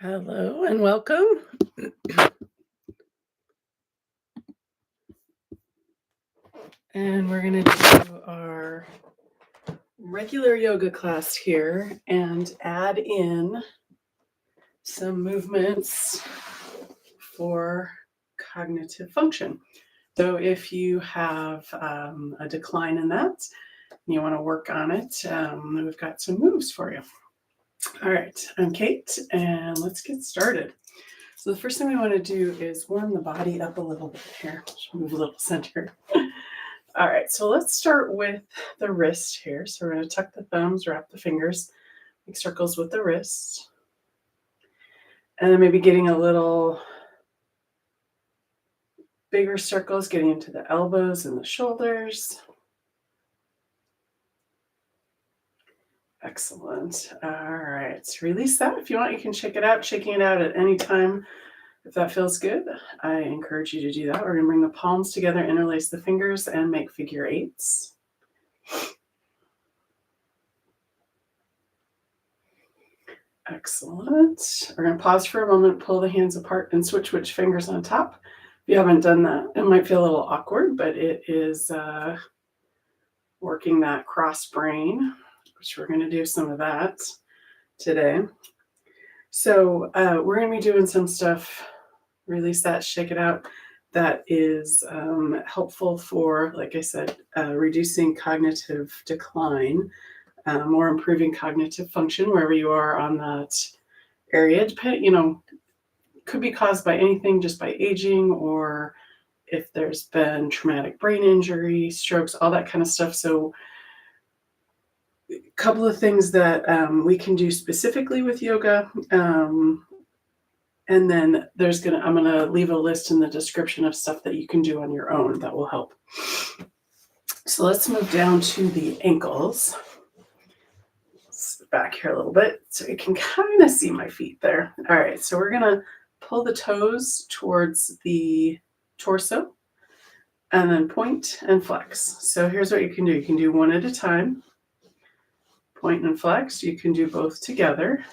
Hello and welcome. And we're going to do our regular yoga class here and add in some movements for cognitive function. So if you have a decline in that and you want to work on it, we've got some moves for you. All right, I'm Kate, and let's get started. So the first thing we want to do is warm the body up a little bit here. Just move a little center. All right, so let's start with the wrist here. So we're going to tuck the thumbs, wrap the fingers, make circles with the wrists. And then maybe getting a little bigger circles, getting into the elbows and the shoulders. Excellent. All right, so release that. If you want, you can shake it out. Shaking it out at any time, if that feels good, I encourage you to do that. We're going to bring the palms together, interlace the fingers, and make figure eights. Excellent. We're going to pause for a moment, pull the hands apart, and switch which fingers on top. If you haven't done that, it might feel a little awkward, but it is working that cross brain, which we're going to do some of that today. So we're going to be doing some stuff, release that, shake it out, that is helpful for, like I said, reducing cognitive decline, or improving cognitive function wherever you are on that area. Could be caused by anything, just by aging, or if there's been traumatic brain injury, strokes, all that kind of stuff. So a couple of things that we can do specifically with yoga. And then I'm going to leave a list in the description of stuff that you can do on your own that will help. So let's move down to the ankles. Back here a little bit so you can kind of see my feet there. All right, so we're going to pull the toes towards the torso and then point and flex. So here's what you can do. You can do one at a time, point and flex. You can do both together,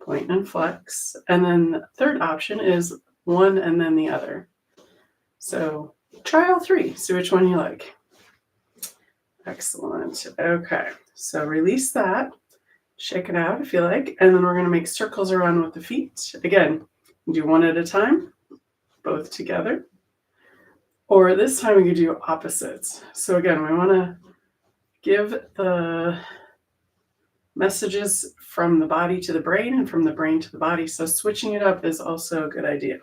point and flex. And then the third option is one and then the other. So try all three, see which one you like. Excellent. Okay, so release that. Shake it out if you like, and then we're going to make circles around with the feet. Again, do one at a time, both together. Or this time we could do opposites. So again, we want to give the messages from the body to the brain and from the brain to the body. So switching it up is also a good idea.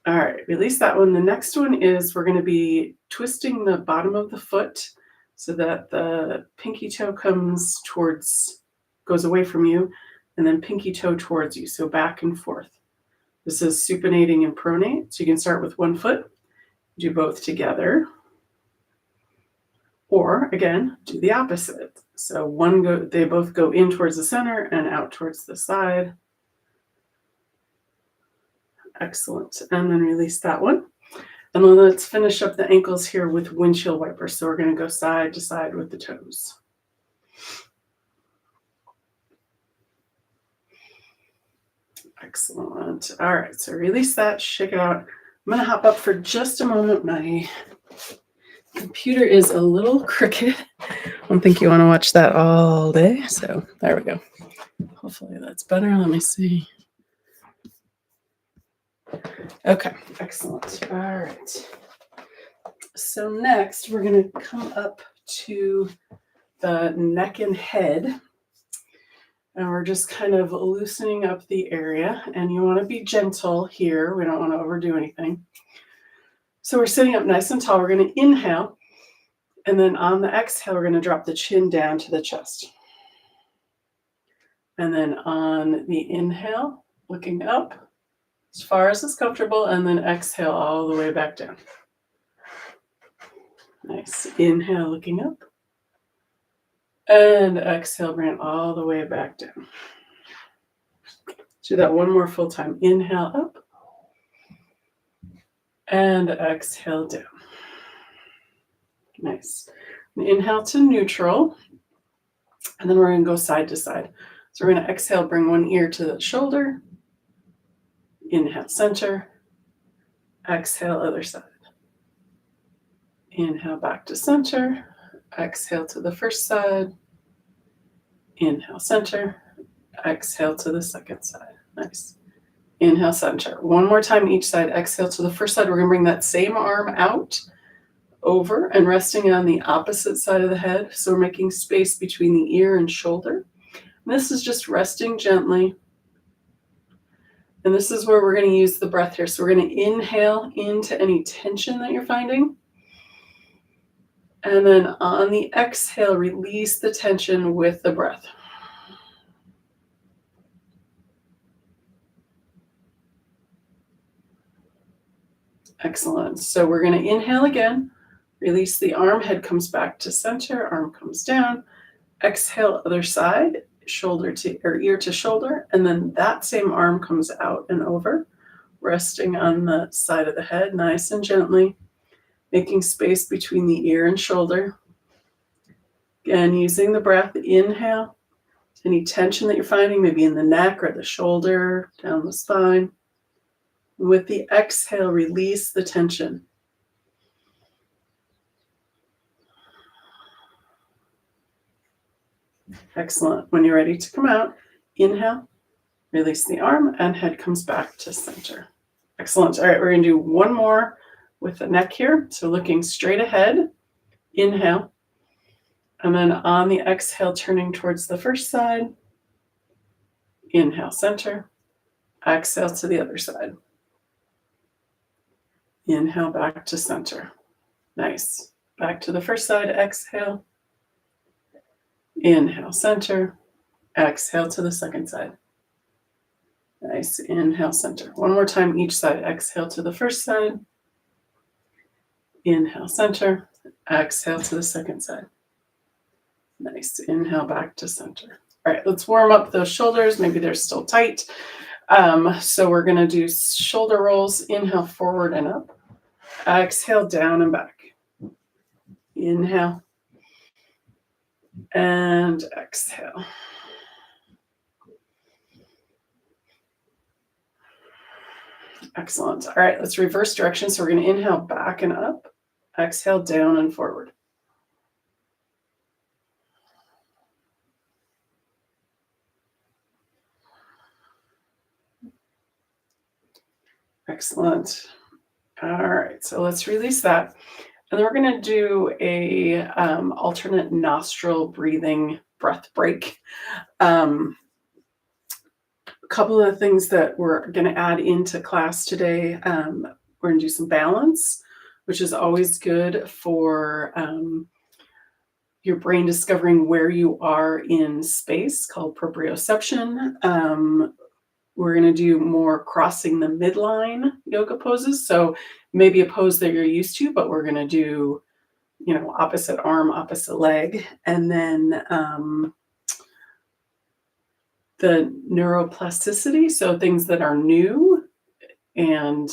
All right, release that one. The next one is we're going to be twisting the bottom of the foot so that the pinky toe goes away from you, and then pinky toe towards you, so back and forth. This is supinating and pronate, so you can start with one foot, do both together, or again, do the opposite. So they both go in towards the center and out towards the side. Excellent, and then release that one. And then let's finish up the ankles here with windshield wipers. So we're going to go side to side with the toes. Excellent. All right, so release that, shake it out. I'm going to hop up for just a moment. My computer is a little crooked. I don't think you want to watch that all day. So there we go. Hopefully that's better. Let me see. Okay, excellent. All right. So next, we're going to come up to the neck and head. And we're just kind of loosening up the area. And you want to be gentle here. We don't want to overdo anything. So we're sitting up nice and tall. We're going to inhale. And then on the exhale, we're going to drop the chin down to the chest. And then on the inhale, looking up as far as is comfortable. And then exhale all the way back down. Nice. Inhale, looking up. And exhale, bring it all the way back down. Do that one more full time. Inhale up. And exhale down. Nice. Inhale to neutral. And then we're going to go side to side. So we're going to exhale, bring one ear to the shoulder. Inhale, center. Exhale, other side. Inhale, back to center. Exhale to the first side. Inhale, center. Exhale to the second side. Nice. Inhale, center. One more time each side. Exhale to the first side. We're going to bring that same arm out, over, and resting on the opposite side of the head. So we're making space between the ear and shoulder. And this is just resting gently. And this is where we're going to use the breath here. So we're going to inhale into any tension that you're finding. And then on the exhale, release the tension with the breath. Excellent. So we're going to inhale again. Release the arm, head comes back to center, arm comes down. Exhale, other side, shoulder to or ear to shoulder, and then that same arm comes out and over, resting on the side of the head, nice and gently, making space between the ear and shoulder. Again, using the breath, inhale. Any tension that you're finding, maybe in the neck or the shoulder, down the spine. With the exhale, release the tension. Excellent. When you're ready to come out, inhale, release the arm, and head comes back to center. Excellent. All right, we're going to do one more with the neck here. So looking straight ahead, inhale, and then on the exhale, turning towards the first side. Inhale, center. Exhale to the other side. Inhale, back to center. Nice. Back to the first side, exhale. Inhale, center. Exhale to the second side. Nice. Inhale, center. One more time each side. Exhale to the first side. Inhale, center. Exhale to the second side. Nice. Inhale, back to center. All right, let's warm up those shoulders. Maybe they're still tight. So we're going to do shoulder rolls. Inhale, forward and up. Exhale, down and back. Inhale. And exhale. Excellent. All right, let's reverse direction. So we're going to inhale back and up. Exhale, down and forward. Excellent. All right, so let's release that. And then we're going to do a alternate nostril breathing breath break. A couple of the things that we're going to add into class today. We're going to do some balance, which is always good for your brain discovering where you are in space, called proprioception. We're going to do more crossing the midline yoga poses. So maybe a pose that you're used to, but we're going to do, opposite arm, opposite leg. And then the neuroplasticity, so things that are new and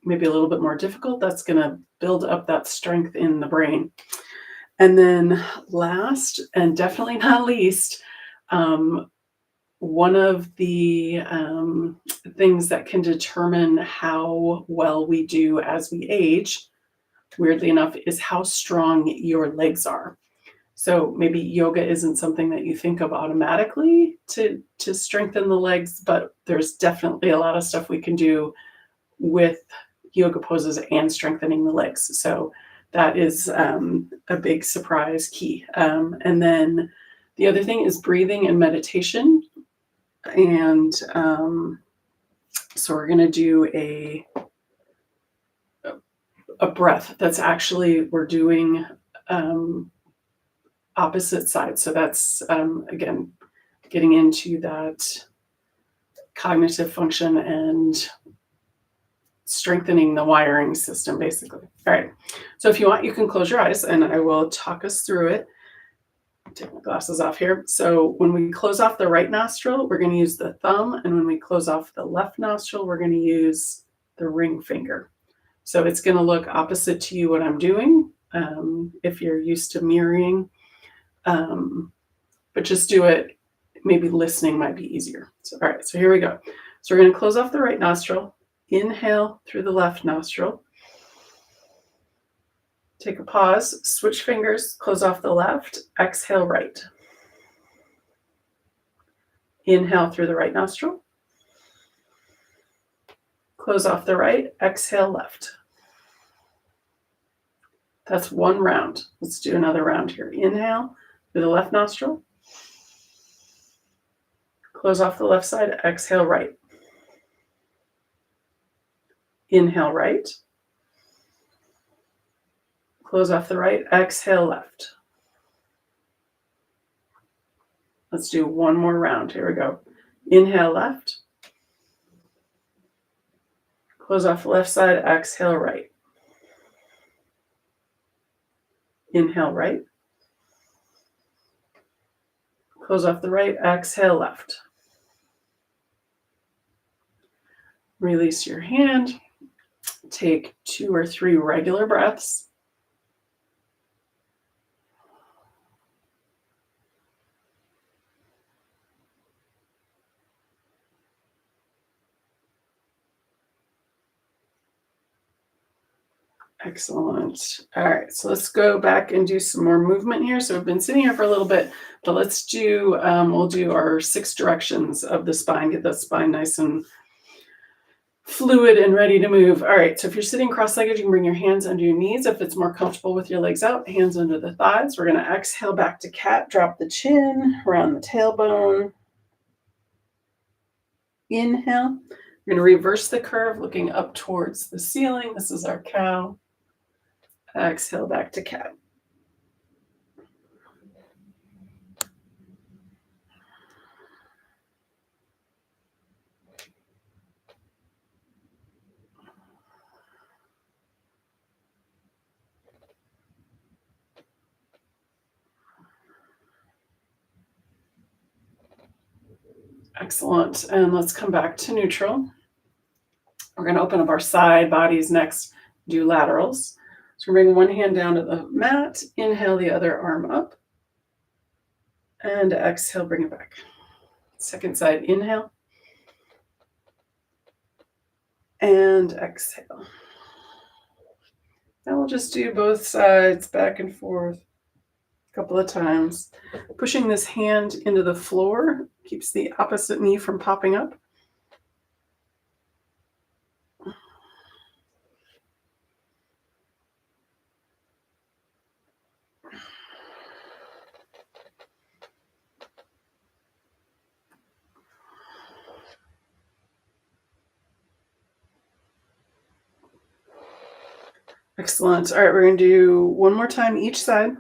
maybe a little bit more difficult, that's going to build up that strength in the brain. And then last and definitely not least, one of the things that can determine how well we do as we age, weirdly enough, is how strong your legs are. So maybe yoga isn't something that you think of automatically to strengthen the legs, but there's definitely a lot of stuff we can do with yoga poses and strengthening the legs. So that is a big surprise key. And then the other thing is breathing and meditation. And so we're going to do a breath that's actually, we're doing opposite sides. So that's, again, getting into that cognitive function and strengthening the wiring system, basically. All right. So if you want, you can close your eyes and I will talk us through it. Take my glasses off here. So when we close off the right nostril, we're going to use the thumb. And when we close off the left nostril, we're going to use the ring finger. So it's going to look opposite to you what I'm doing. If you're used to mirroring, but just do it. Maybe listening might be easier. So, all right, so here we go. So we're going to close off the right nostril, inhale through the left nostril. Take a pause, switch fingers, close off the left, exhale right. Inhale through the right nostril. Close off the right, exhale left. That's one round. Let's do another round here. Inhale through the left nostril. Close off the left side, exhale right. Inhale right. Close off the right, exhale left. Let's do one more round. Here we go. Inhale left. Close off the left side, exhale right. Inhale right. Close off the right, exhale left. Release your hand. Take 2 or 3 regular breaths. Excellent. All right, so let's go back and do some more movement here. So we've been sitting here for a little bit, but let's do, we'll do our 6 directions of the spine, get the spine nice and fluid and ready to move. All right, so if you're sitting cross-legged, you can bring your hands under your knees. If it's more comfortable with your legs out, hands under the thighs. We're gonna exhale back to cat, drop the chin, round the tailbone. Inhale. We're gonna reverse the curve, looking up towards the ceiling. This is our cow. Exhale back to cat. Excellent. And let's come back to neutral. We're going to open up our side bodies next, do laterals. So we're bringing one hand down to the mat, inhale the other arm up, and exhale, bring it back. Second side, inhale, and exhale. And we'll just do both sides back and forth a couple of times. Pushing this hand into the floor keeps the opposite knee from popping up. Excellent. All right, we're going to do one more time each side.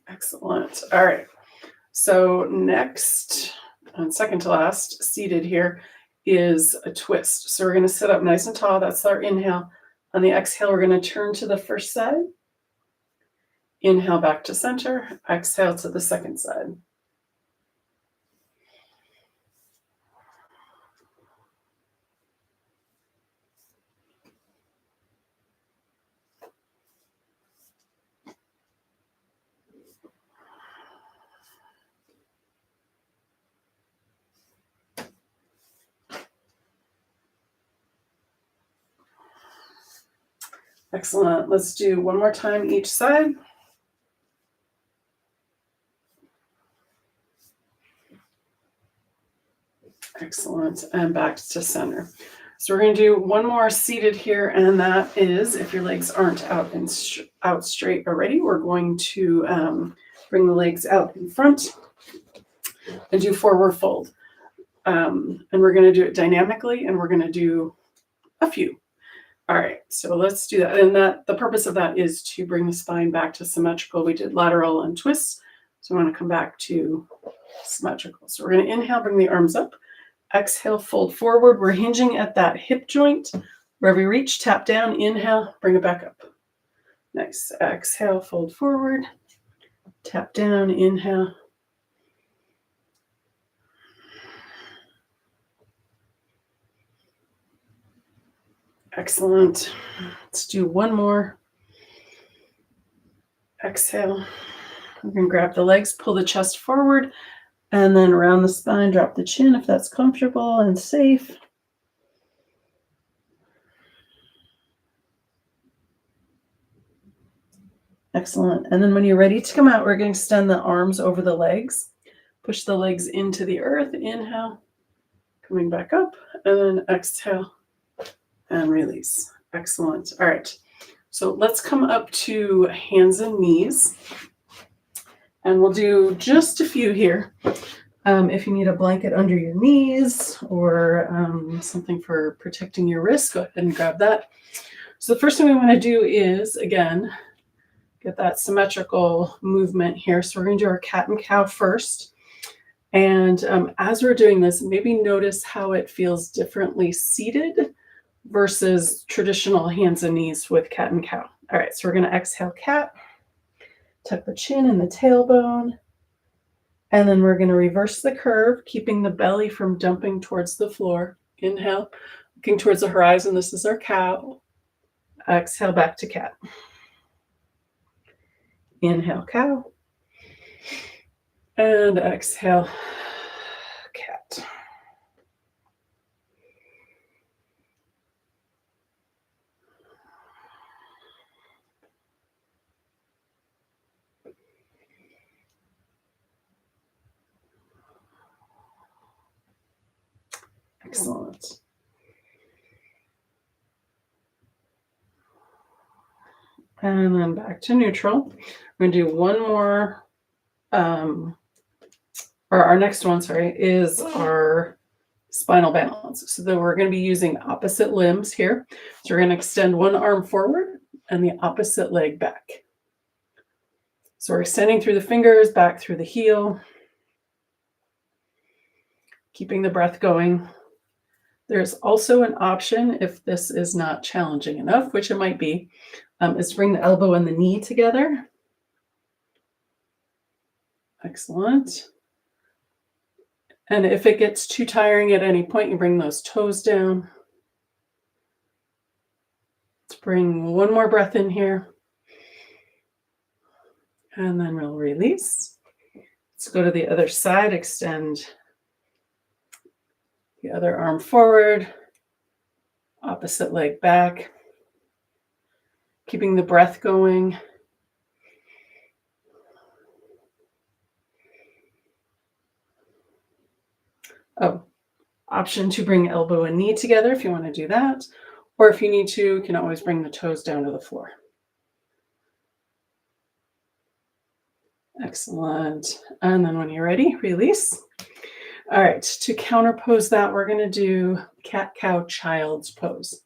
Excellent. All right. So next, and second to last, seated here, is a twist. So we're going to sit up nice and tall. That's our inhale. On the exhale, we're going to turn to the first side. Inhale back to center. Exhale to the second side. Excellent. Let's do one more time each side. Excellent. And back to center. So we're going to do one more seated here, and that is, if your legs aren't out straight already, we're going to bring the legs out in front and do forward fold. And we're going to do it dynamically, and we're going to do a few. All right, so let's do that. And the purpose of that is to bring the spine back to symmetrical. We did lateral and twists, so I want to come back to symmetrical. So we're going to inhale, bring the arms up. Exhale, fold forward. We're hinging at that hip joint. Wherever we reach, tap down, inhale, bring it back up. Nice. Exhale, fold forward. Tap down, inhale. Excellent. Let's do one more. Exhale. We're going to grab the legs, pull the chest forward, and then around the spine, drop the chin if that's comfortable and safe. Excellent. And then when you're ready to come out, we're going to extend the arms over the legs. Push the legs into the earth. Inhale. Coming back up. And then exhale and release. Excellent. All right. So let's come up to hands and knees. And we'll do just a few here. If you need a blanket under your knees or something for protecting your wrists, go ahead and grab that. So the first thing we want to do is, again, get that symmetrical movement here. So we're going to do our cat and cow first. And as we're doing this, maybe notice how it feels differently seated versus traditional hands and knees with cat and cow. All right, so we're going to exhale cat, tuck the chin and the tailbone. And then we're going to reverse the curve, keeping the belly from dumping towards the floor. Inhale, looking towards the horizon. This is our cow. Exhale, back to cat. Inhale, cow. And exhale, cat. Excellent. And then back to neutral. We're going to do one more, or our next one, is our spinal balance. So then we're going to be using opposite limbs here. So we're going to extend one arm forward and the opposite leg back. So we're extending through the fingers, back through the heel, keeping the breath going. There's also an option, if this is not challenging enough, which it might be, is to bring the elbow and the knee together. Excellent. And if it gets too tiring at any point, you bring those toes down. Let's bring one more breath in here. And then we'll release. Let's go to the other side, extend the other arm forward, opposite leg back, keeping the breath going. Oh, option to bring elbow and knee together if you want to do that. Or if you need to, you can always bring the toes down to the floor. Excellent. And then when you're ready, release. All right, to counterpose that, we're going to do cat, cow, child's pose.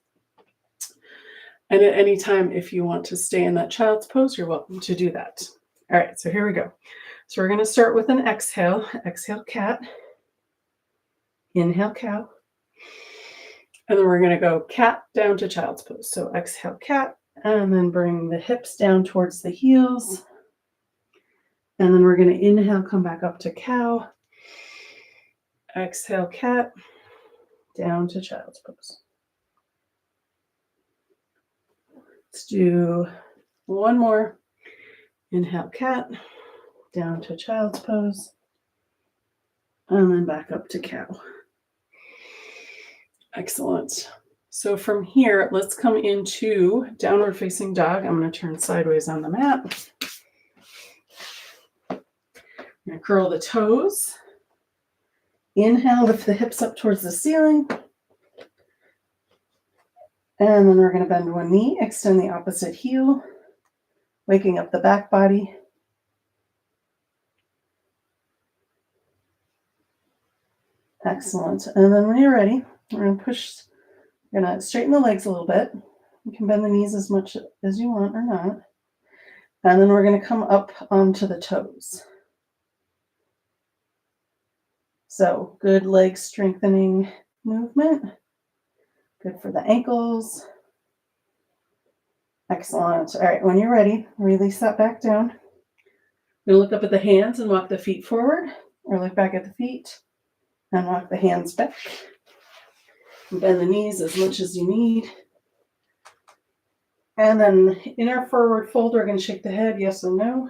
And at any time, if you want to stay in that child's pose, you're welcome to do that. All right, so here we go. So we're going to start with an exhale. Exhale, cat. Inhale, cow. And then we're going to go cat down to child's pose. So exhale, cat, and then bring the hips down towards the heels. And then we're going to inhale, come back up to cow. Exhale, cat, down to child's pose. Let's do one more. Inhale, cat, down to child's pose. And then back up to cow. Excellent. So from here, let's come into downward facing dog. I'm going to turn sideways on the mat. I'm going to curl the toes. Inhale, lift the hips up towards the ceiling. And then we're going to bend one knee, extend the opposite heel, waking up the back body. Excellent. And then when you're ready, we're going to straighten the legs a little bit. You can bend the knees as much as you want or not. And then we're going to come up onto the toes. So good leg strengthening movement. Good for the ankles. Excellent. All right, when you're ready, release that back down. You're going to look up at the hands and walk the feet forward, or look back at the feet and walk the hands back. Bend the knees as much as you need. And then inner forward fold, we're going to shake the head, yes and no.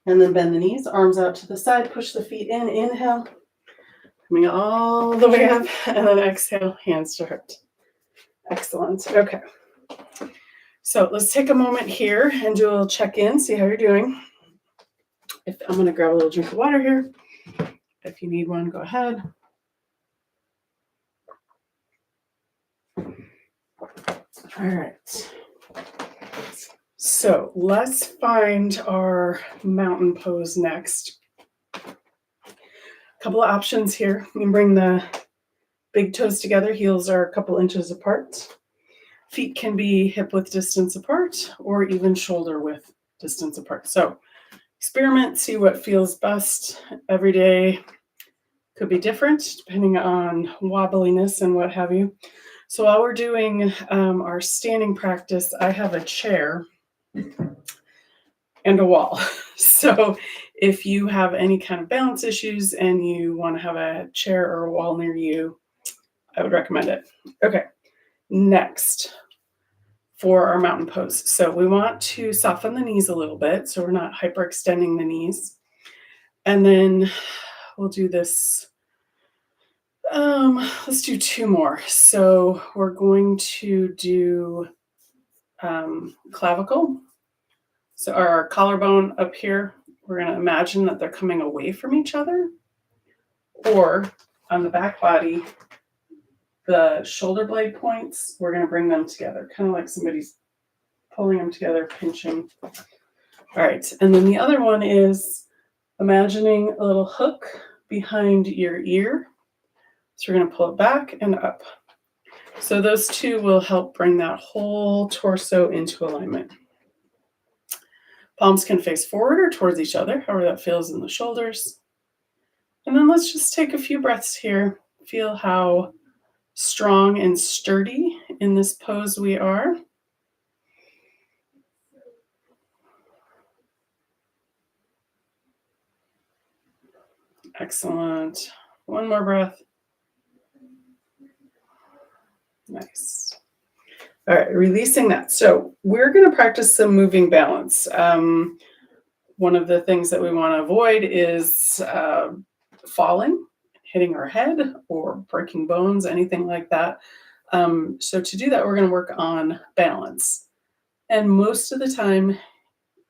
And then bend the knees, arms out to the side, push the feet in, inhale, coming all the way up, and then exhale, hands to heart. Excellent. Okay. So let's take a moment here and do a little check-in, see how you're doing. I'm going to grab a little drink of water here. If you need one, go ahead. All right. So let's find our mountain pose next. A couple of options here. You can bring the big toes together. Heels are a couple inches apart. Feet can be hip width distance apart or even shoulder width distance apart. So experiment, see what feels best. Every day could be different depending on wobbliness and what have you. So while we're doing our standing practice, I have a chair and a wall. So if you have any kind of balance issues and you want to have a chair or a wall near you, I would recommend it. Okay, next for our mountain pose. So we want to soften the knees a little bit so we're not hyperextending the knees. And then we'll do this. Let's do two more. So we're going to do clavicle. So our collarbone up here, we're going to imagine that they're coming away from each other. Or on the back body, the shoulder blade points, we're going to bring them together, kind of like somebody's pulling them together, pinching. All right. And then the other one is imagining a little hook behind your ear. So we're going to pull it back and up. So those two will help bring that whole torso into alignment. Palms can face forward or towards each other, however that feels in the shoulders. And then let's just take a few breaths here. Feel how strong and sturdy in this pose we are. Excellent. One more breath. Nice. All right, releasing that. So we're going to practice some moving balance. One of the things that we want to avoid is falling, hitting our head, or breaking bones, anything like that. So to do that, we're going to work on balance. And most of the time,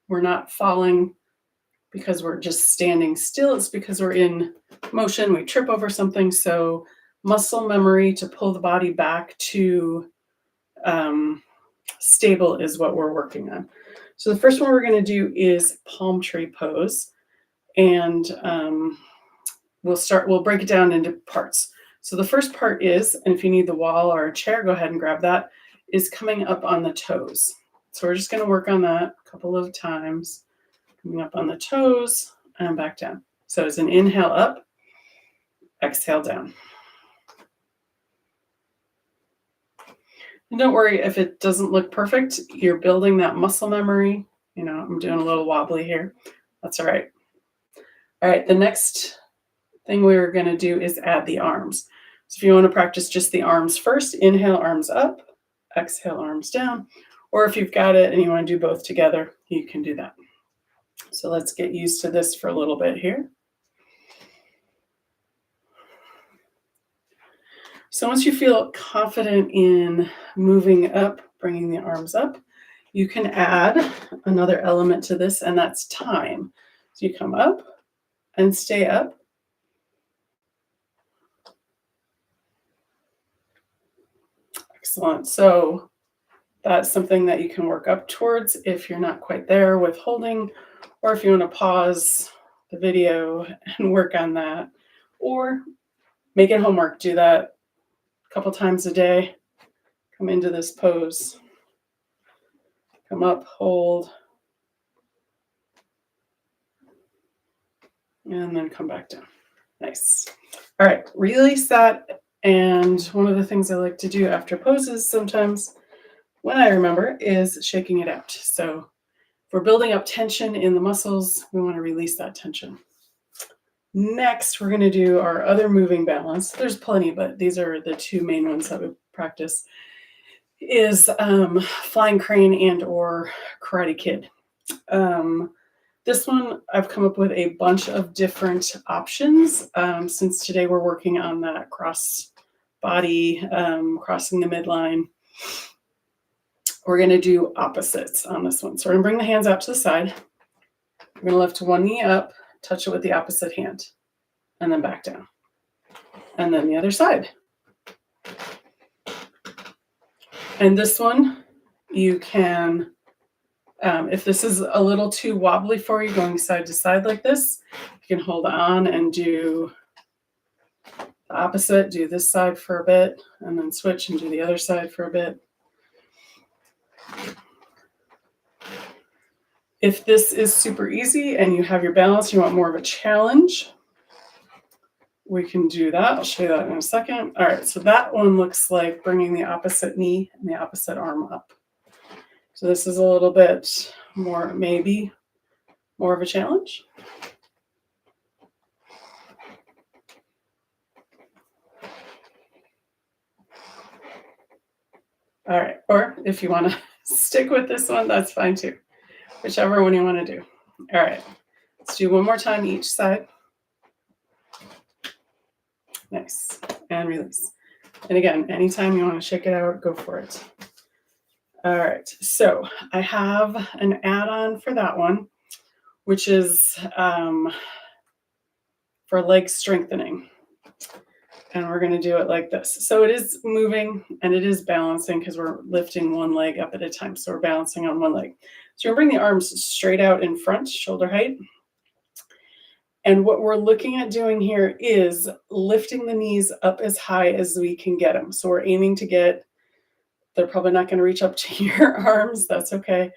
we're not falling because we're just standing still. It's because we're in motion. We trip over something. So muscle memory to pull the body back to stable is what we're working on. So the first one we're going to do is palm tree pose. And we'll break it down into parts. So the first part is, and if you need the wall or a chair, go ahead and grab that, is coming up on the toes. So we're just going to work on that a couple of times. Coming up on the toes and back down. So it's an inhale up, exhale down. And don't worry if it doesn't look perfect. You're building that muscle memory. You know, I'm doing a little wobbly here. That's all right. All right, the next thing we're going to do is add the arms. So if you want to practice just the arms first, inhale, arms up, exhale, arms down. Or if you've got it and you want to do both together, you can do that. So let's get used to this for a little bit here. So once you feel confident in moving up, bringing the arms up, you can add another element to this, and that's time. So you come up and stay up. Excellent. So that's something that you can work up towards if you're not quite there with holding, or if you want to pause the video and work on that, or make it homework. Do that a couple times a day. Come into this pose. Come up, hold, and then come back down. Nice. All right, release that. And one of the things I like to do after poses sometimes, when I remember, is shaking it out. So if we're building up tension in the muscles, we want to release that tension. Next, we're going to do our other moving balance. There's plenty, but these are the two main ones that we practice. is Flying Crane and or Karate Kid. This one, I've come up with a bunch of different options since today we're working on that cross body, crossing the midline. We're going to do opposites on this one. So we're going to bring the hands out to the side. We're going to lift one knee up, touch it with the opposite hand, and then back down. And then the other side. And this one, you can, if this is a little too wobbly for you, going side to side like this, you can hold on and do the opposite, do this side for a bit, and then switch and do the other side for a bit. If this is super easy and you have your balance, you want more of a challenge, we can do that. I'll show you that in a second. All right, so that one looks like bringing the opposite knee and the opposite arm up. So this is a little bit more, maybe more of a challenge. All right, or if you want to stick with this one, that's fine too. Whichever one you want to do. All right, let's do one more time each side. Nice, and release. And again, anytime you want to shake it out, go for it. All right, so I have an add-on for that one, which is for leg strengthening. And we're going to do it like this. So it is moving and it is balancing because we're lifting one leg up at a time. So we're balancing on one leg. So you're bring the arms straight out in front, shoulder height. And what we're looking at doing here is lifting the knees up as high as we can get them. So we're aiming to get, they're probably not going to reach up to your arms. That's okay.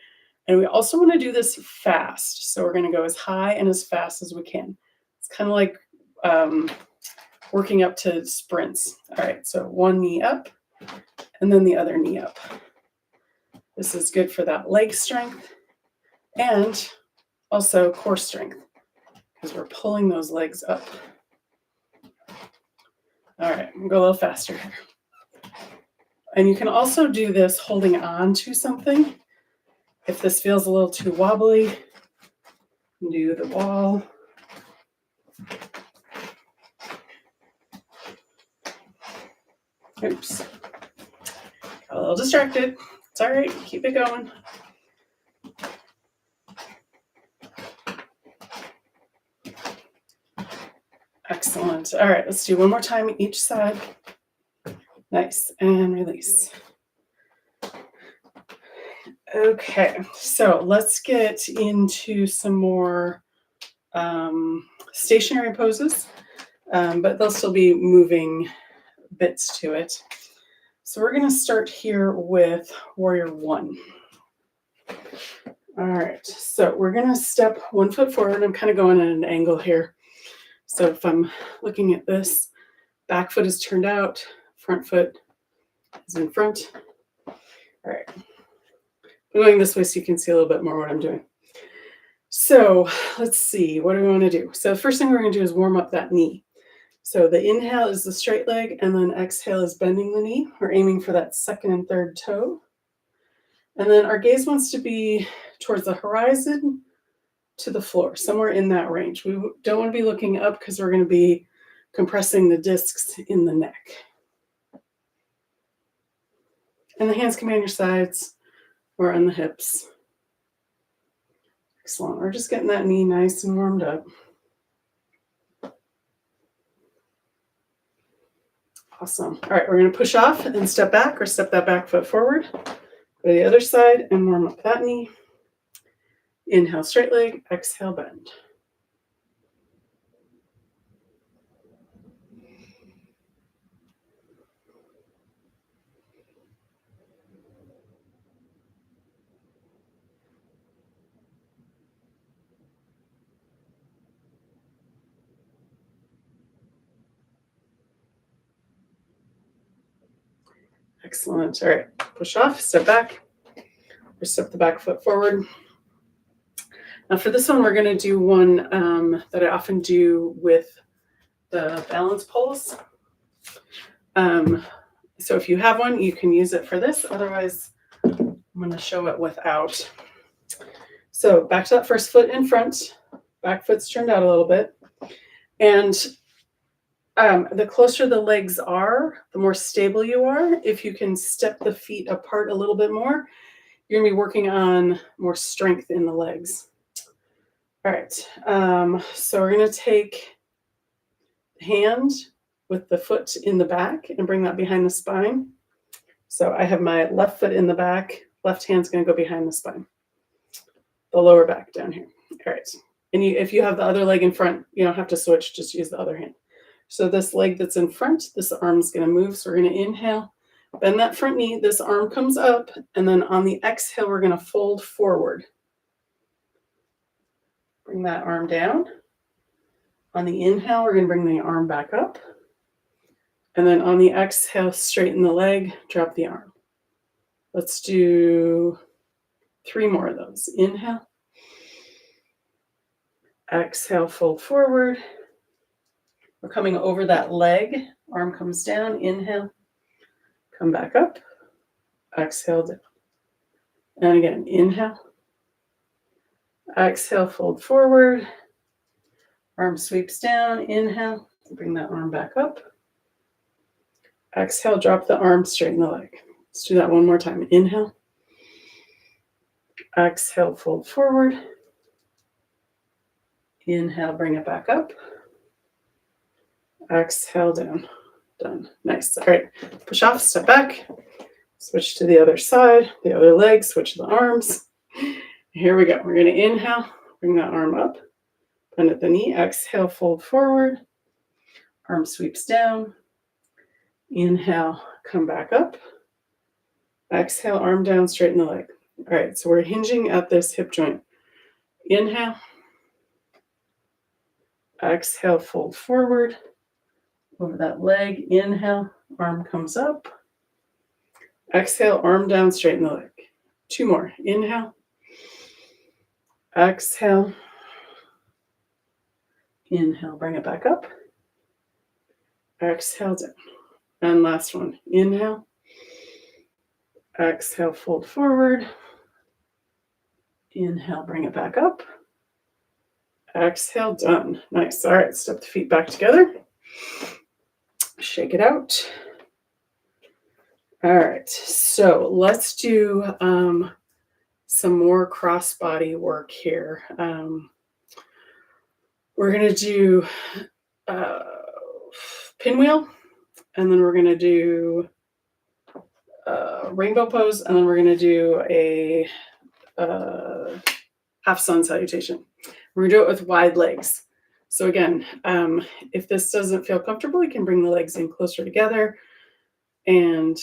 And we also want to do this fast. So we're going to go as high and as fast as we can. It's kind of like working up to sprints. All right, so one knee up and then the other knee up. This is good for that leg strength and also core strength because we're pulling those legs up. All right, I'm gonna go a little faster here. And you can also do this holding on to something. If this feels a little too wobbly, do the wall. Oops, got a little distracted. It's all right, keep it going. Excellent. All right, let's do one more time each side. Nice, and release. Okay, so let's get into some more stationary poses, but they'll still be moving bits to it. So we're going to start here with Warrior One. All right, so we're going to step 1 foot forward. I'm kind of going at an angle here. So if I'm looking at this, back foot is turned out, front foot is in front. All right, I'm going this way so you can see a little bit more what I'm doing. So let's see, what do we want to do? So the first thing we're going to do is warm up that knee. So the inhale is the straight leg, and then exhale is bending the knee. We're aiming for that second and third toe. And then our gaze wants to be towards the horizon to the floor, somewhere in that range. We don't want to be looking up because we're going to be compressing the discs in the neck. And the hands can be on your sides or on the hips. Excellent. We're just getting that knee nice and warmed up. Awesome. All right, we're going to push off and step back or step that back foot forward. Go to the other side and warm up that knee. Inhale, straight leg. Exhale, bend. Excellent. All right, push off, step back, or step the back foot forward. Now for this one, we're going to do one that I often do with the balance poles. So if you have one, you can use it for this. Otherwise, I'm going to show it without. So back to that first foot in front. Back foot's turned out a little bit. And the closer the legs are, the more stable you are. If you can step the feet apart a little bit more, you're going to be working on more strength in the legs. All right. So we're going to take the hand with the foot in the back and bring that behind the spine. So I have my left foot in the back. Left hand's going to go behind the spine. The lower back down here. All right. And if you have the other leg in front, you don't have to switch. Just use the other hand. So this leg that's in front, this arm's going to move. So we're going to inhale, bend that front knee. This arm comes up. And then on the exhale, we're going to fold forward. Bring that arm down. On the inhale, we're going to bring the arm back up. And then on the exhale, straighten the leg, drop the arm. Let's do 3 more of those. Inhale. Exhale, fold forward. We're coming over that leg. Arm comes down. Inhale. Come back up. Exhale down. And again, inhale. Exhale, fold forward. Arm sweeps down. Inhale. Bring that arm back up. Exhale, drop the arm, straighten the leg. Let's do that one more time. Inhale. Exhale, fold forward. Inhale, bring it back up. Exhale, down. Done. Nice. All right. Push off, step back. Switch to the other side, the other leg, switch the arms. Here we go. We're going to inhale, bring that arm up, bend at the knee. Exhale, fold forward. Arm sweeps down. Inhale, come back up. Exhale, arm down, straighten the leg. All right, so we're hinging at this hip joint. Inhale. Exhale, fold forward. Over that leg. Inhale, arm comes up. Exhale, arm down, straighten the leg. 2 more. Inhale. Exhale. Inhale, bring it back up. Exhale, down. And last one. Inhale. Exhale, fold forward. Inhale, bring it back up. Exhale, done. Nice. All right, step the feet back together. Shake it out. All right, so let's do some more crossbody work here. We're going to do pinwheel, and then we're going to do rainbow pose, and then we're going to do a half sun salutation. We're going to do it with wide legs. So again, if this doesn't feel comfortable, you can bring the legs in closer together. And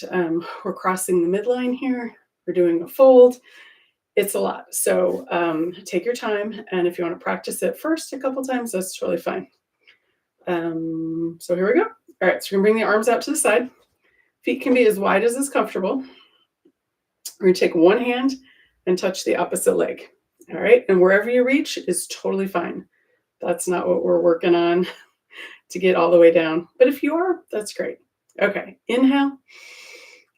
we're crossing the midline here. We're doing a fold. It's a lot. So take your time. And if you want to practice it first a couple times, that's totally fine. So here we go. All right, so we're going to bring the arms out to the side. Feet can be as wide as is comfortable. We're going to take one hand and touch the opposite leg. All right, and wherever you reach is totally fine. That's not what we're working on to get all the way down. But if you are, that's great. Okay, inhale.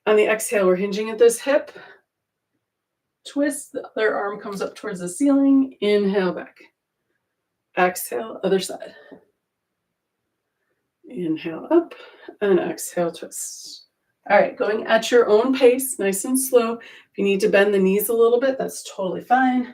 On the exhale, we're hinging at this hip. Twist, the other arm comes up towards the ceiling. Inhale back. Exhale, other side. Inhale up and exhale, twist. All right, going at your own pace, nice and slow. If you need to bend the knees a little bit, that's totally fine.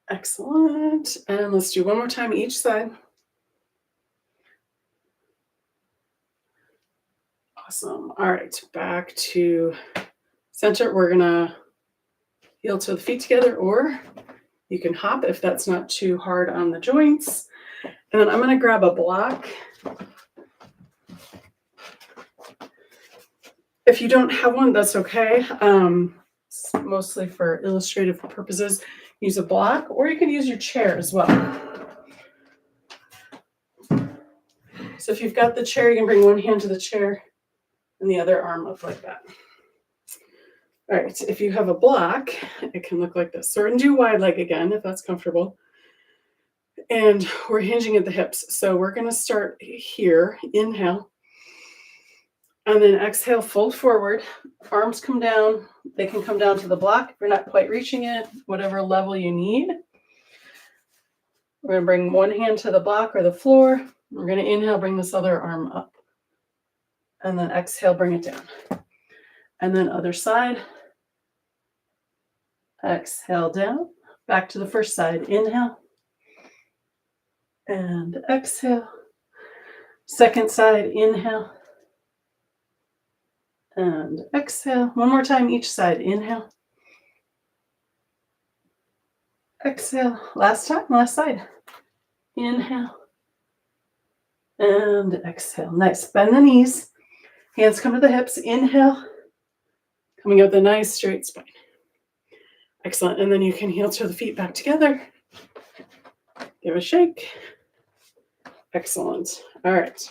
Excellent. And let's do one more time each side. Awesome. All right, back to center. We're going to heel to the feet together, or you can hop if that's not too hard on the joints. And then I'm going to grab a block. If you don't have one, that's okay. mostly for illustrative purposes. Use a block, or you can use your chair as well. So if you've got the chair, you can bring one hand to the chair and the other arm up like that. All right, if you have a block, it can look like this. So we're gonna do wide leg again, if that's comfortable. And we're hinging at the hips. So we're gonna start here, inhale, and then exhale, fold forward. Arms come down. They can come down to the block if you're not quite reaching it, whatever level you need. We're gonna bring one hand to the block or the floor. We're gonna inhale, bring this other arm up. And then exhale, bring it down. And then other side. Exhale down. Back to the first side. Inhale. And exhale. Second side. Inhale. And exhale. One more time each side. Inhale. Exhale. Last time, last side. Inhale. And exhale. Nice. Bend the knees. Hands come to the hips. Inhale. Coming out with a nice straight spine. Excellent. And then you can heel toe the feet back together. Give a shake. Excellent. All right.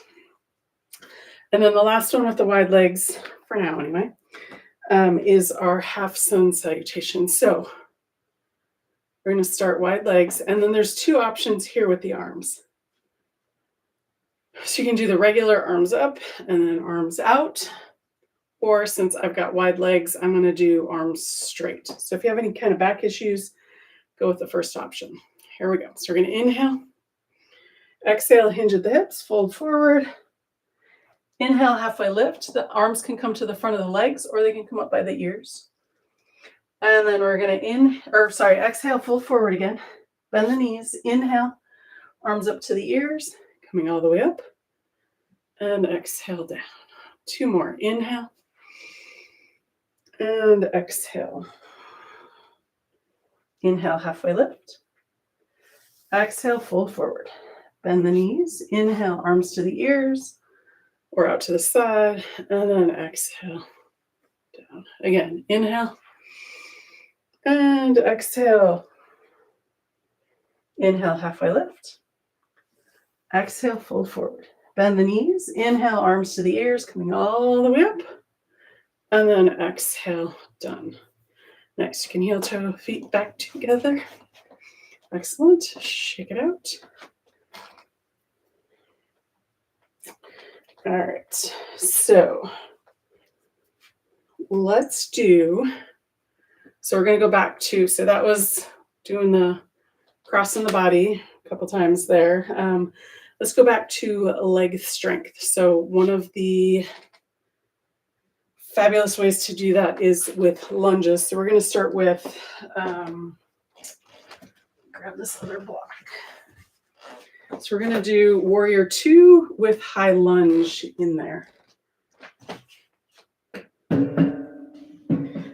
And then the last one with the wide legs, for now anyway, is our half sun salutation. So we're going to start wide legs. And then there's two options here with the arms. So you can do the regular arms up and then arms out. Or since I've got wide legs, I'm going to do arms straight. So if you have any kind of back issues, go with the first option. Here we go. So we're going to inhale. Exhale, hinge at the hips, fold forward. Inhale, halfway lift. The arms can come to the front of the legs or they can come up by the ears. And then we're going to exhale, fold forward again. Bend the knees. Inhale, arms up to the ears, coming all the way up. And exhale down. Two more. Inhale. And exhale. Inhale, halfway lift. Exhale, fold forward. Bend the knees. Inhale, arms to the ears or out to the side. And then exhale down. Again, inhale. And exhale. Inhale, halfway lift. Exhale, fold forward. Bend the knees. Inhale, arms to the ears, coming all the way up. And then exhale, done. Next, you can heel toe feet back together. Excellent. Shake it out. All right. So let's do, so we're going to go back to, so that was doing the crossing the body a couple times there. Let's go back to leg strength. So one of the fabulous ways to do that is with lunges. So we're going to start with, grab this other block. So we're going to do warrior 2 with high lunge in there.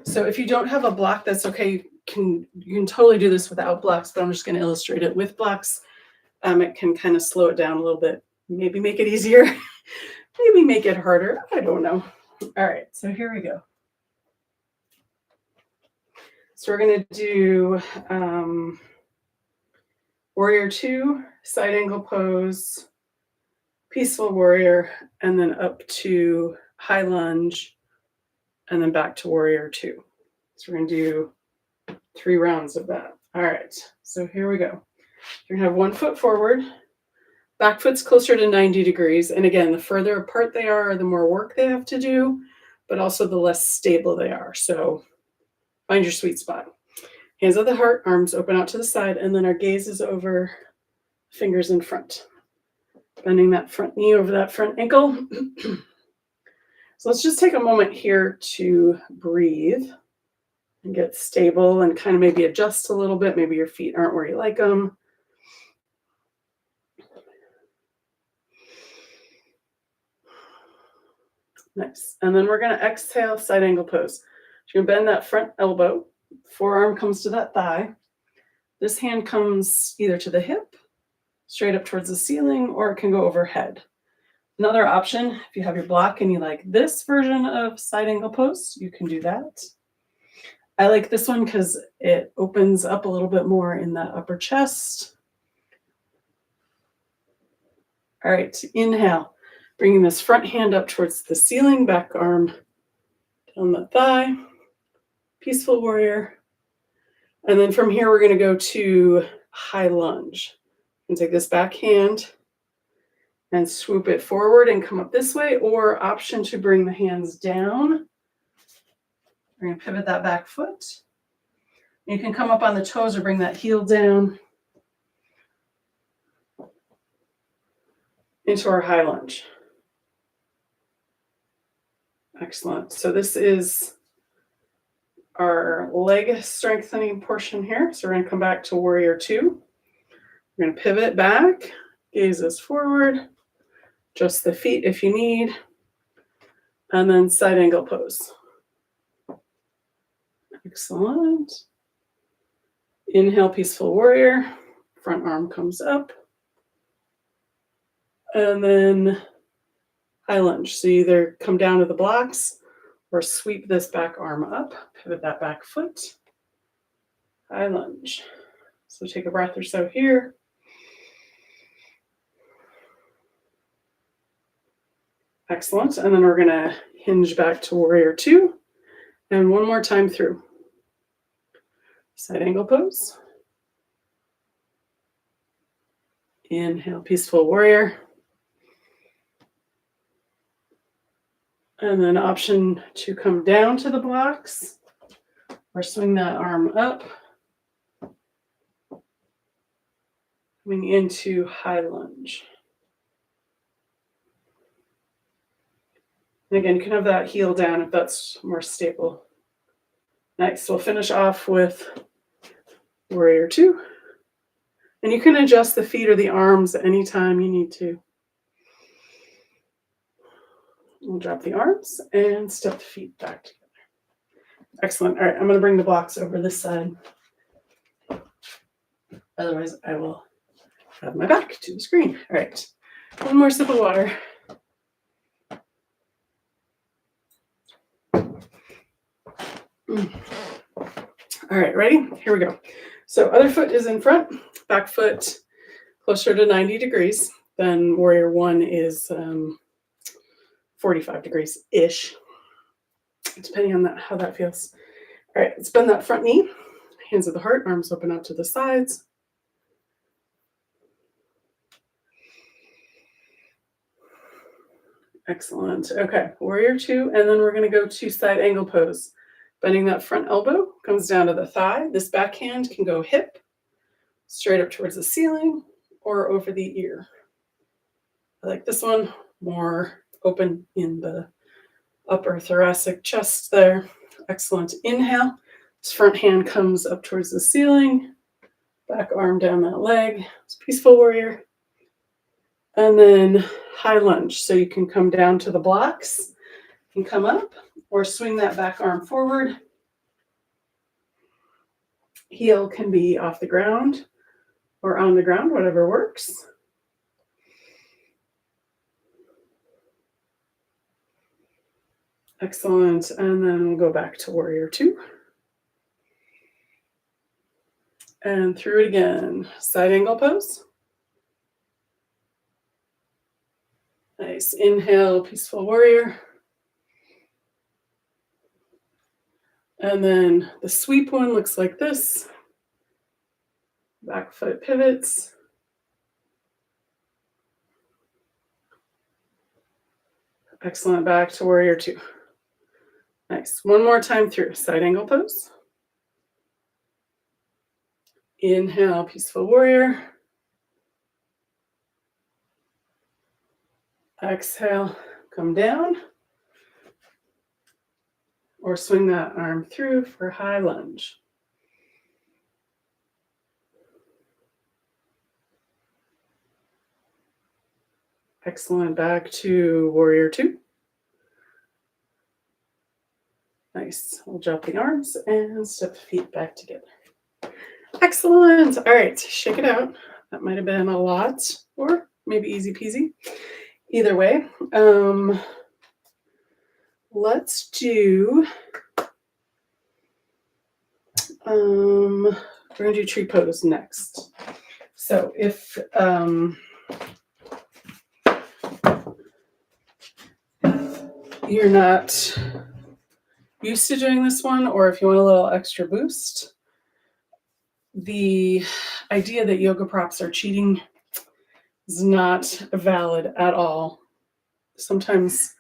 So if you don't have a block, that's okay. You can totally do this without blocks, but I'm just going to illustrate it with blocks. It can kind of slow it down a little bit, maybe make it easier, maybe make it harder. I don't know. All right, so here we go. So we're going to do warrior 2, side angle pose, peaceful warrior, and then up to high lunge, and then back to warrior 2. So we're going to do 3 rounds of that. All right, so here we go. You're going to have one foot forward, back foot's closer to 90 degrees. And again, the further apart they are, the more work they have to do, but also the less stable they are. So find your sweet spot. Hands at the heart, arms open out to the side, and then our gaze is over, fingers in front. Bending that front knee over that front ankle. So let's just take a moment here to breathe and get stable and kind of maybe adjust a little bit. Maybe your feet aren't where you like them. Nice. And then we're going to exhale, side angle pose. So you're going to bend that front elbow. Forearm comes to that thigh. This hand comes either to the hip, straight up towards the ceiling, or it can go overhead. Another option, if you have your block and you like this version of side angle pose, you can do that. I like this one because it opens up a little bit more in that upper chest. All right, inhale, bringing this front hand up towards the ceiling, back arm down the thigh, peaceful warrior. And then from here, we're going to go to high lunge. And take this back hand and swoop it forward and come up this way, or option to bring the hands down. We're going to pivot that back foot. You can come up on the toes or bring that heel down into our high lunge. Excellent. So this is our leg strengthening portion here. So we're going to come back to warrior two. We're going to pivot back, gazes forward, adjust the feet if you need, and then side angle pose. Excellent. Inhale, peaceful warrior. Front arm comes up. And then high lunge. So you either come down to the blocks or sweep this back arm up, pivot that back foot. High lunge. So take a breath or so here. Excellent. And then we're going to hinge back to warrior two. And one more time through. Side angle pose. Inhale, peaceful warrior. And then option to come down to the blocks or swing that arm up. Coming into high lunge. And again, you can have that heel down if that's more stable. Next, we'll finish off with warrior two. And you can adjust the feet or the arms anytime you need to. We'll drop the arms and step the feet back together. Excellent. All right, I'm going to bring the blocks over this side. Otherwise, I will have my back to the screen. All right, one more sip of water. All right, ready? Here we go. So other foot is in front, back foot closer to 90 degrees. Then warrior one is 45 degrees-ish, depending on that, how that feels. All right, let's bend that front knee, hands at the heart, arms open out to the sides. Excellent. Okay, warrior two, and then we're going to go to side angle pose. Bending that front elbow comes down to the thigh. This backhand can go hip, straight up towards the ceiling, or over the ear. I like this one more open in the upper thoracic chest there. Excellent. Inhale. This front hand comes up towards the ceiling. Back arm down that leg. It's peaceful warrior. And then high lunge. So you can come down to the blocks and come up, or swing that back arm forward. Heel can be off the ground or on the ground, whatever works. Excellent. And then we'll go back to warrior two. And through it again. Side angle pose. Nice. Inhale, peaceful warrior. And then the sweep one looks like this. Back foot pivots. Excellent. Back to warrior two. Nice. One more time through. Side angle pose. Inhale, peaceful warrior. Exhale, come down. Or swing that arm through for high lunge. Excellent. Back to warrior two. Nice. We'll drop the arms and step the feet back together. Excellent. All right, shake it out. That might have been a lot, or maybe easy peasy. Either way, let's do We're gonna do tree pose next. So if you're not used to doing this one, or if you want a little extra boost, the idea that yoga props are cheating is not valid at all. Sometimes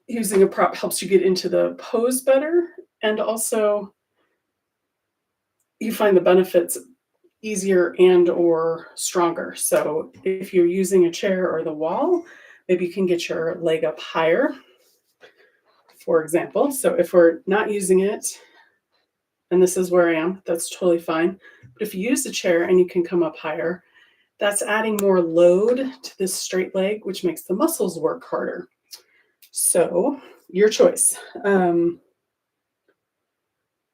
using a prop helps you get into the pose better, and also you find the benefits easier and or stronger. So if you're using a chair or the wall, maybe you can get your leg up higher, for example. So if we're not using it, and this is where I am, that's totally fine. But if you use the chair and you can come up higher, that's adding more load to this straight leg, which makes the muscles work harder. So your choice.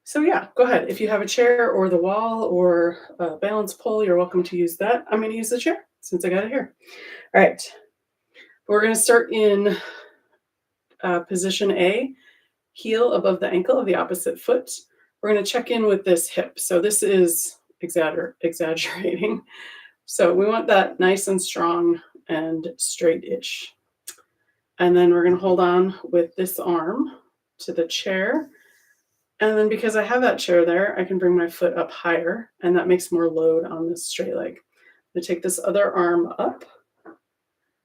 So yeah, go ahead. If you have a chair or the wall or a balance pole, you're welcome to use that. I'm going to use the chair since I got it here. All right. We're going to start in position A, heel above the ankle of the opposite foot. We're going to check in with this hip. So this is exaggerating. So we want that nice and strong and straight-ish. And then we're going to hold on with this arm to the chair. And then because I have that chair there, I can bring my foot up higher, and that makes more load on this straight leg. I'm going to take this other arm up, and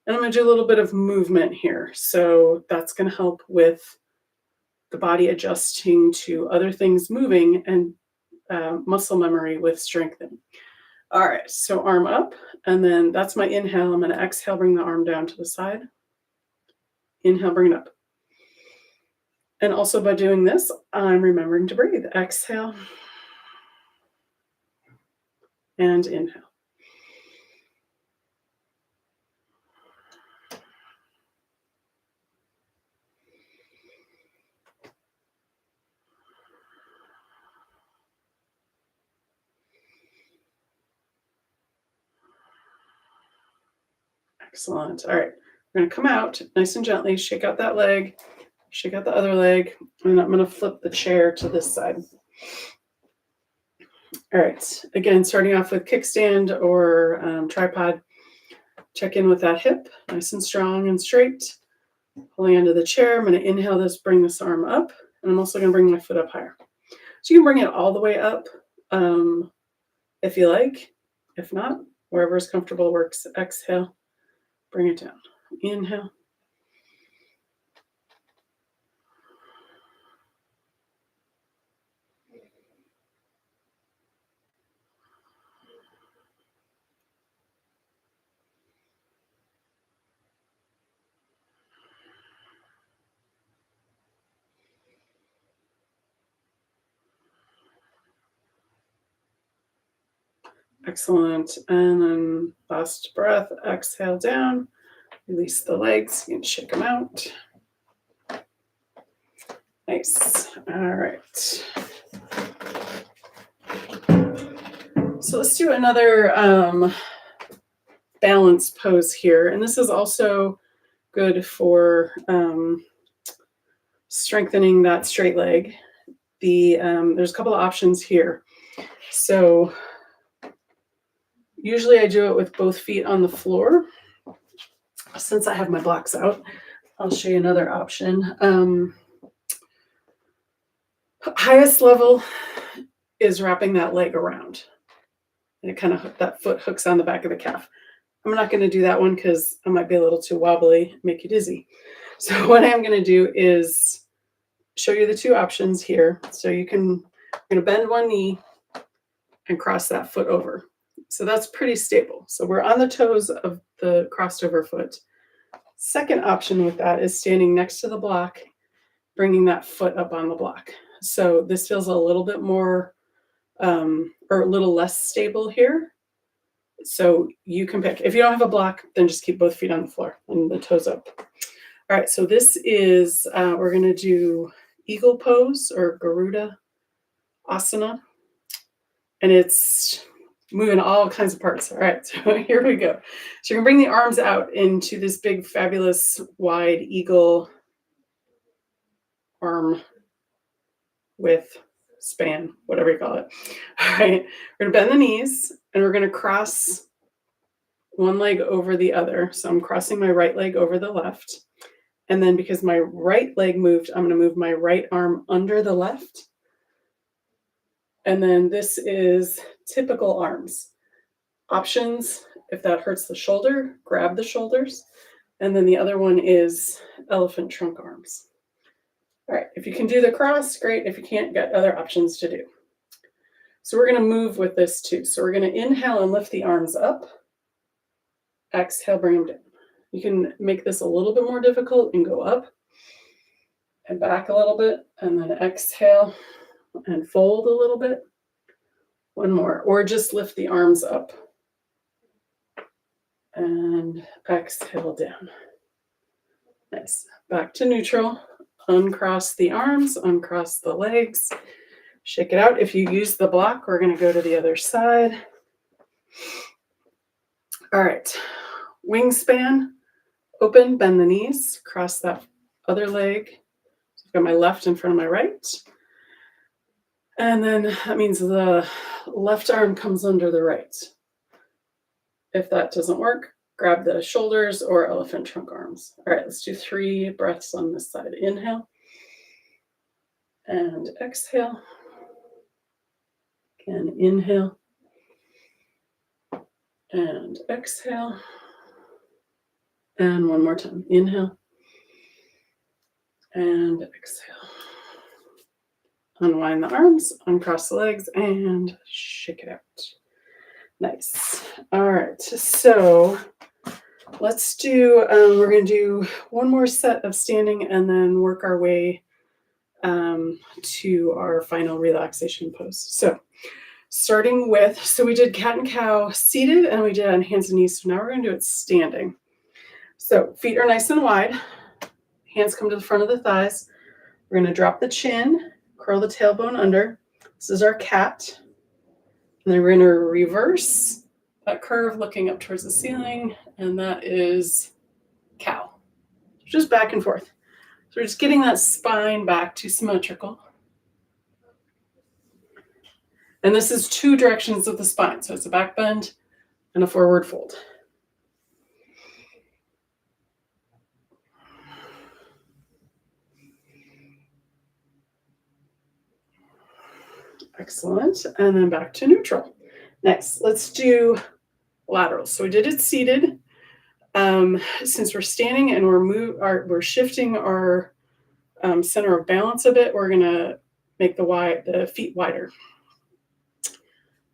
I'm going to do a little bit of movement here. So that's going to help with the body adjusting to other things moving and muscle memory with strengthening. All right, so arm up, and then that's my inhale. I'm going to exhale, bring the arm down to the side. Inhale, bring it up. And also by doing this, I'm remembering to breathe. Exhale and inhale. Excellent. All right, we're going to come out nice and gently, shake out that leg, shake out the other leg, and I'm going to flip the chair to this side. All right, again, starting off with kickstand or tripod, check in with that hip, nice and strong and straight. Pulling onto the chair, I'm going to inhale this, bring this arm up, and I'm also going to bring my foot up higher. So you can bring it all the way up if you like. If not, wherever is comfortable works. Exhale, bring it down. Inhale. Excellent. And then last breath, exhale down, release the legs, you can shake them out. Nice. All right. So let's do another balance pose here. And this is also good for strengthening that straight leg. There's a couple of options here. So usually I do it with both feet on the floor. Since I have my blocks out, I'll show you another option. Highest level is wrapping that leg around. And it kind of, that foot hooks on the back of the calf. I'm not going to do that one because I might be a little too wobbly, make you dizzy. So what I'm going to do is show you the two options here. So I'm going to bend one knee and cross that foot over. So that's pretty stable. So we're on the toes of the crossed over foot. Second option with that is standing next to the block, bringing that foot up on the block. So this feels a little bit more or a little less stable here. So you can pick. If you don't have a block, then just keep both feet on the floor and the toes up. All right, so this is, we're going to do eagle pose or Garuda Asana. And it's moving all kinds of parts. All right, so here we go. So you're going to bring the arms out into this big, fabulous, wide eagle arm with span, whatever you call it. All right, we're gonna bend the knees and we're gonna cross one leg over the other. So I'm crossing my right leg over the left. And then because my right leg moved, I'm gonna move my right arm under the left. And then this is typical arms. Options, if that hurts the shoulder, grab the shoulders. And then the other one is elephant trunk arms. All right, if you can do the cross, great. If you can't, get other options to do. So we're gonna move with this too. So we're gonna inhale and lift the arms up. Exhale, bring them down. You can make this a little bit more difficult and go up and back a little bit, and then exhale and fold a little bit. One more, or just lift the arms up and exhale down. Nice. Back to neutral. Uncross the arms, uncross the legs. Shake it out. If you use the block, we're going to go to the other side. All right. Wingspan. Open, bend the knees, cross that other leg. So I've got my left in front of my right. And then that means the left arm comes under the right. If that doesn't work, grab the shoulders or elephant trunk arms. All right, let's do 3 breaths on this side. Inhale and exhale. Again, inhale and exhale. And one more time. Inhale and exhale. Unwind the arms, uncross the legs, and shake it out. Nice. All right, so let's do, we're going to do one more set of standing and then work our way to our final relaxation pose. So starting with, so we did cat and cow seated and we did on hands and knees. So now we're going to do it standing. So feet are nice and wide. Hands come to the front of the thighs. We're going to drop the chin, curl the tailbone under. This is our cat. And then we're going to reverse that curve looking up towards the ceiling. And that is cow. Just back and forth. So we're just getting that spine back to symmetrical. And this is 2 directions of the spine. So it's a back bend and a forward fold. Excellent. And then back to neutral. Next, let's do laterals. So we did it seated. Since we're standing and we're shifting our center of balance a bit, we're going to make the feet wider.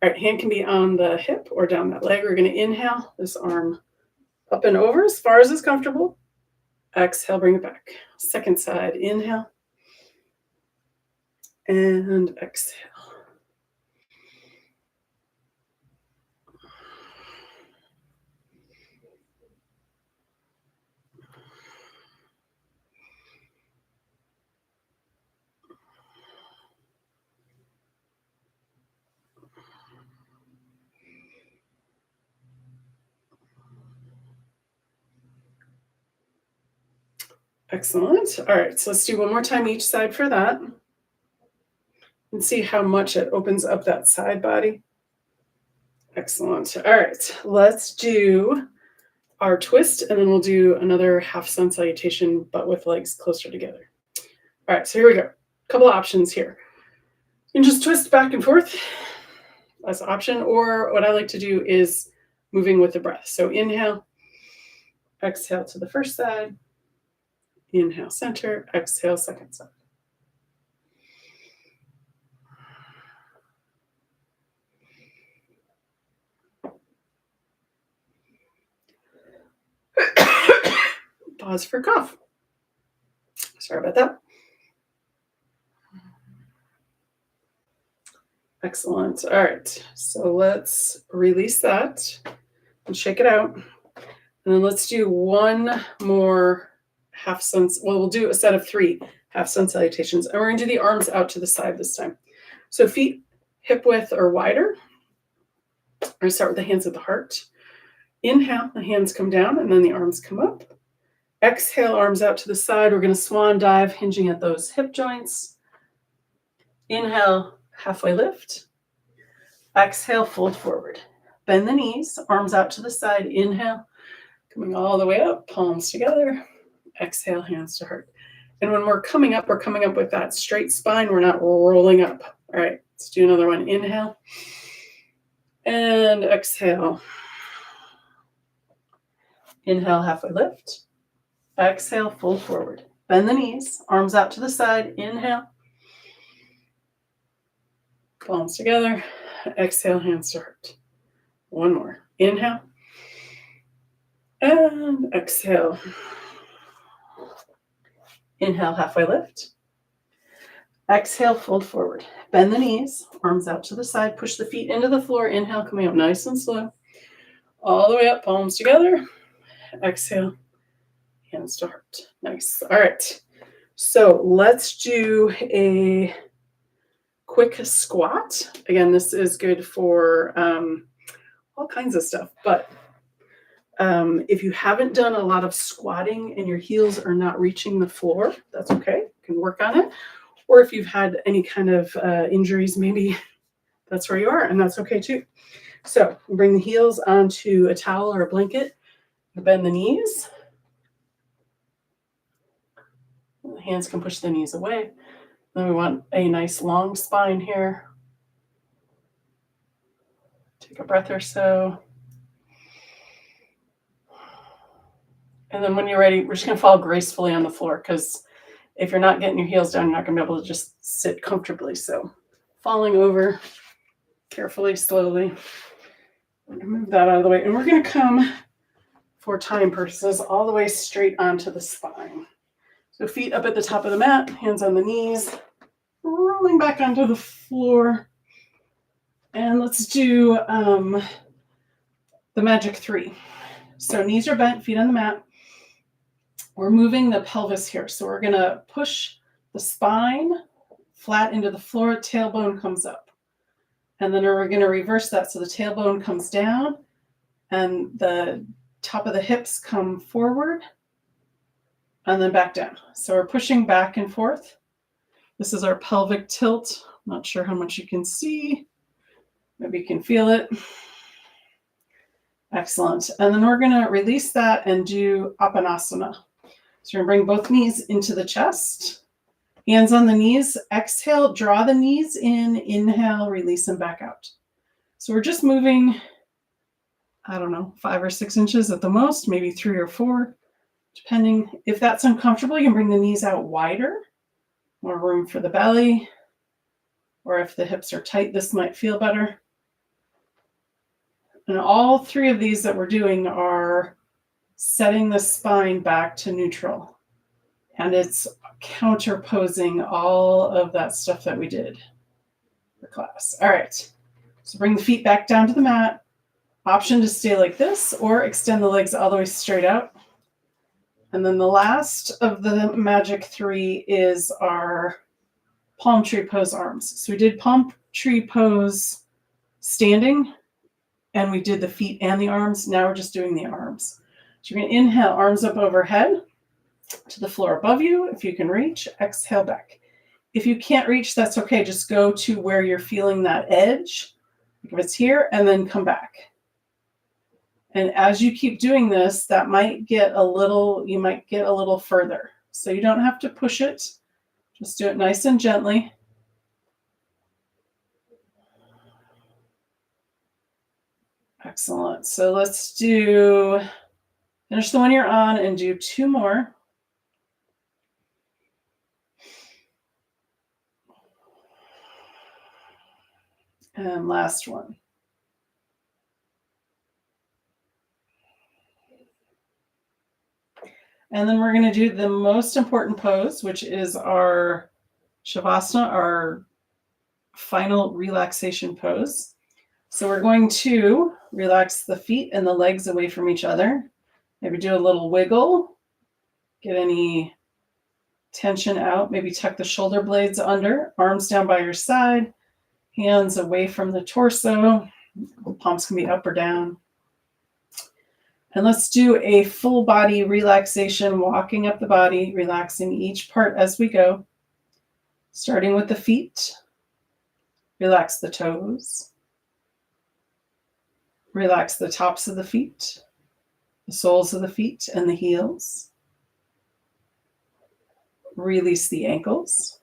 All right, hand can be on the hip or down that leg. We're going to inhale this arm up and over as far as is comfortable. Exhale, bring it back. Second side, inhale and exhale. Excellent. All right, so let's do one more time each side for that. And see how much it opens up that side body. Excellent. All right, let's do our twist and then we'll do another half sun salutation, but with legs closer together. All right, so here we go. A couple options here. You can just twist back and forth. That's an option. Or what I like to do is moving with the breath. So inhale, exhale to the first side. Inhale, center, exhale, second side. Pause for cough. Sorry about that. Excellent. All right, so let's release that and shake it out. And then let's do one more half sun. Well, we'll do a set of 3 half sun salutations. And we're going to do the arms out to the side this time. So feet hip width or wider. We're going to start with the hands at the heart. Inhale, the hands come down and then the arms come up. Exhale, arms out to the side. We're going to swan dive, hinging at those hip joints. Inhale, halfway lift. Exhale, fold forward. Bend the knees, arms out to the side. Inhale, coming all the way up, palms together. Exhale, hands to heart. And when we're coming up with that straight spine. We're not rolling up. All right, let's do another one. Inhale and exhale. Inhale, halfway lift. Exhale, fold forward. Bend the knees, arms out to the side. Inhale. Palms together. Exhale, hands to heart. One more. Inhale. And exhale. Inhale, halfway lift. Exhale, fold forward. Bend the knees, arms out to the side. Push the feet into the floor. Inhale, coming up nice and slow. All the way up, palms together. Exhale, hands to heart. Nice. All right. So let's do a quick squat. Again, this is good for all kinds of stuff, but if you haven't done a lot of squatting and your heels are not reaching the floor, that's okay. You can work on it. Or if you've had any kind of injuries, maybe that's where you are, and that's okay too. So bring the heels onto a towel or a blanket. Bend the knees. The hands can push the knees away. Then we want a nice long spine here. Take a breath or so. And then when you're ready, we're just going to fall gracefully on the floor, because if you're not getting your heels down, you're not going to be able to just sit comfortably. So falling over carefully, slowly. I'm going to move that out of the way. And we're going to come, for time purposes, all the way straight onto the spine. So feet up at the top of the mat, hands on the knees, rolling back onto the floor. And let's do the magic 3. So knees are bent, feet on the mat. We're moving the pelvis here. So we're going to push the spine flat into the floor, tailbone comes up. And then we're going to reverse that. So the tailbone comes down and the top of the hips come forward and then back down. So we're pushing back and forth. This is our pelvic tilt. Not sure how much you can see. Maybe you can feel it. Excellent. And then we're going to release that and do Apanasana. So we're going to bring both knees into the chest. Hands on the knees. Exhale, draw the knees in. Inhale, release them back out. So we're just moving, 5 or 6 inches at the most, maybe 3 or 4, depending. If that's uncomfortable, you can bring the knees out wider. More room for the belly. Or if the hips are tight, this might feel better. And all 3 of these that we're doing are setting the spine back to neutral. And it's counterposing all of that stuff that we did for class. All right. So bring the feet back down to the mat. Option to stay like this or extend the legs all the way straight out. And then the last of the magic 3 is our palm tree pose arms. So we did palm tree pose standing, and we did the feet and the arms. Now we're just doing the arms. So you're going to inhale, arms up overhead to the floor above you. If you can reach, exhale back. If you can't reach, that's okay. Just go to where you're feeling that edge. If it's here, and then come back. And as you keep doing this, that might get you might get a little further. So you don't have to push it. Just do it nice and gently. Excellent. So let's finish the one you're on and do 2 more. And last one. And then we're going to do the most important pose, which is our Shavasana, our final relaxation pose. So we're going to relax the feet and the legs away from each other. Maybe do a little wiggle. Get any tension out. Maybe tuck the shoulder blades under. Arms down by your side. Hands away from the torso. Palms can be up or down. And let's do a full body relaxation, walking up the body, relaxing each part as we go. Starting with the feet. Relax the toes. Relax the tops of the feet, the soles of the feet, and the heels. Release the ankles.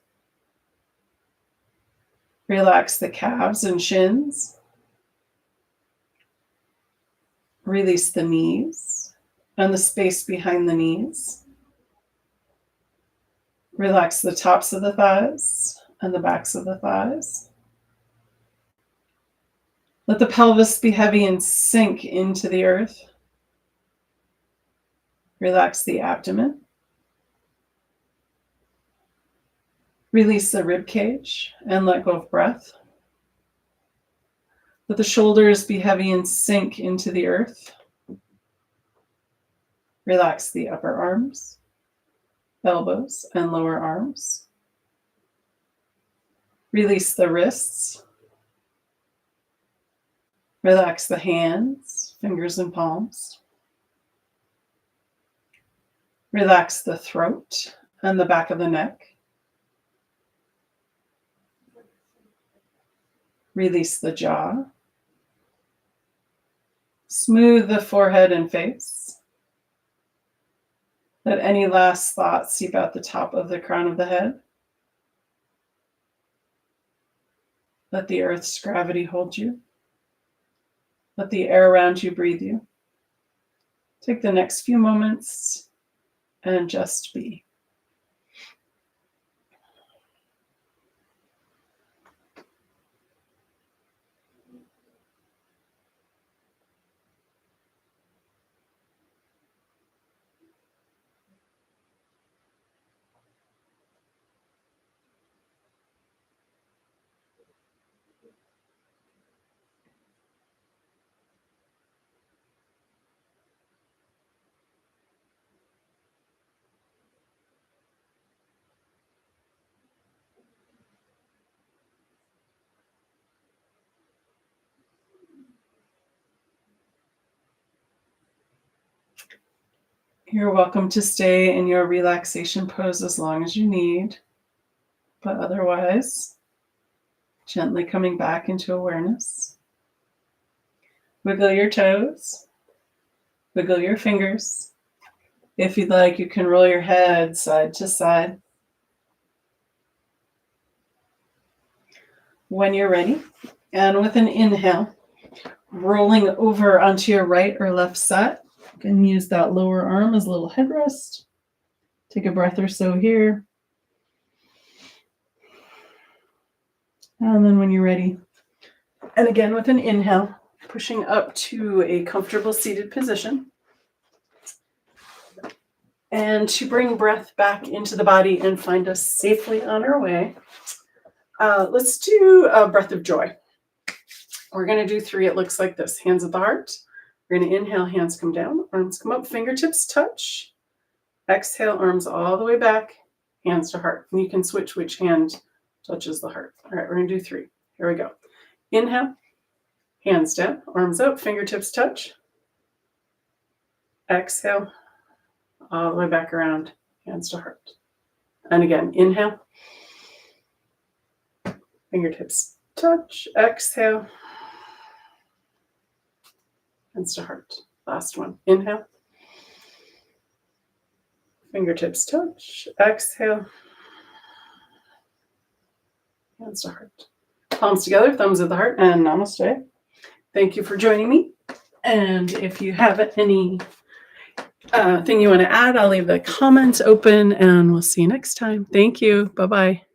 Relax the calves and shins. Release the knees and the space behind the knees. Relax the tops of the thighs and the backs of the thighs. Let the pelvis be heavy and sink into the earth. Relax the abdomen. Release the rib cage and let go of breath. Let the shoulders be heavy and sink into the earth. Relax the upper arms, elbows, and lower arms. Release the wrists. Relax the hands, fingers, and palms. Relax the throat and the back of the neck. Release the jaw. Smooth the forehead and face. Let any last thoughts seep out the top of the crown of the head. Let the earth's gravity hold you. Let the air around you breathe you. Take the next few moments and just be. You're welcome to stay in your relaxation pose as long as you need, but otherwise, gently coming back into awareness. Wiggle your toes, wiggle your fingers. If you'd like, you can roll your head side to side. When you're ready, and with an inhale, rolling over onto your right or left side. You can use that lower arm as a little headrest. Take a breath or so here. And then when you're ready, and again with an inhale, pushing up to a comfortable seated position. And to bring breath back into the body and find us safely on our way, let's do a breath of joy. We're going to do 3. It looks like this. Hands at the heart. We're going to inhale, hands come down, arms come up, fingertips touch. Exhale, arms all the way back, hands to heart. And you can switch which hand touches the heart. All right, we're going to do 3. Here we go. Inhale, hands down, arms up, fingertips touch. Exhale, all the way back around, hands to heart. And again, inhale, fingertips touch. Exhale, hands to heart. Last one. Inhale. Fingertips touch. Exhale. Hands to heart. Palms together, thumbs at the heart, and namaste. Thank you for joining me. And if you have any thing you want to add, I'll leave the comments open, and we'll see you next time. Thank you. Bye-bye.